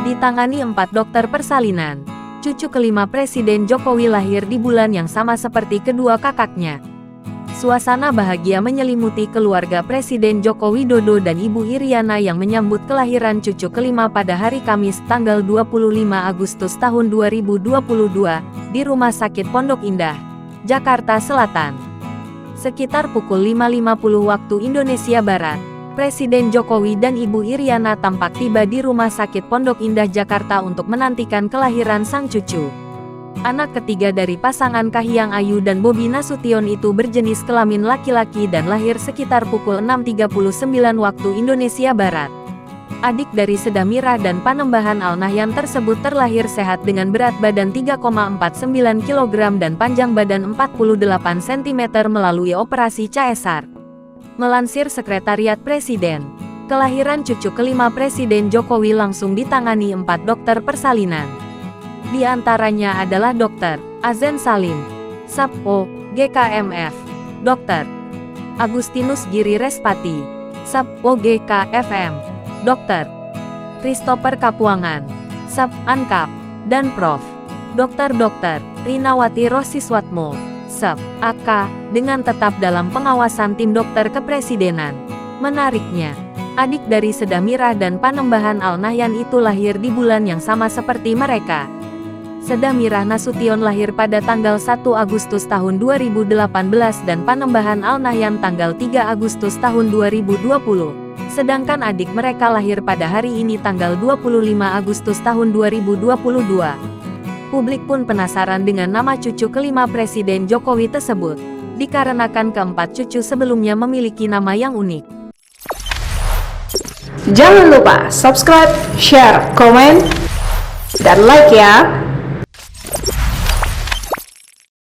Ditangani 4 dokter persalinan. Cucu kelima Presiden Jokowi lahir di bulan yang sama seperti kedua kakaknya. Suasana bahagia menyelimuti keluarga Presiden Joko Widodo dan Ibu Iriana yang menyambut kelahiran cucu kelima pada hari Kamis tanggal 25 Agustus tahun 2022 di Rumah Sakit Pondok Indah, Jakarta Selatan. Sekitar pukul 5.50 waktu Indonesia Barat, Presiden Jokowi dan Ibu Iriana tampak tiba di Rumah Sakit Pondok Indah Jakarta untuk menantikan kelahiran sang cucu. Anak ketiga dari pasangan Kahiyang Ayu dan Bobi Nasution itu berjenis kelamin laki-laki dan lahir sekitar pukul 6.39 waktu Indonesia Barat. Adik dari Seda Mirah dan Panembahan Al-Nahyan tersebut terlahir sehat dengan berat badan 3,49 kg dan panjang badan 48 cm melalui operasi caesar. Melansir Sekretariat Presiden, kelahiran cucu kelima Presiden Jokowi langsung ditangani 4 dokter persalinan. Di antaranya adalah Dr. Azen Salim, SAPO, GKMF, Dr. Agustinus Giri Respati, SAPO GKFM, Dr. Christopher Kapuangan, SAP Ankap, dan Prof. Dr. Rinawati Rosiswatmo, SAP AK, dengan tetap dalam pengawasan tim dokter kepresidenan. Menariknya, adik dari Seda Mirah dan Panembahan Al-Nahyan itu lahir di bulan yang sama seperti mereka. Seda Mirah Nasution lahir pada tanggal 1 Agustus tahun 2018 dan Panembahan Al-Nahyan tanggal 3 Agustus tahun 2020. Sedangkan adik mereka lahir pada hari ini tanggal 25 Agustus tahun 2022. Publik pun penasaran dengan nama cucu kelima Presiden Jokowi tersebut, dikarenakan keempat cucu sebelumnya memiliki nama yang unik. Jangan lupa subscribe, share, komen, dan like ya!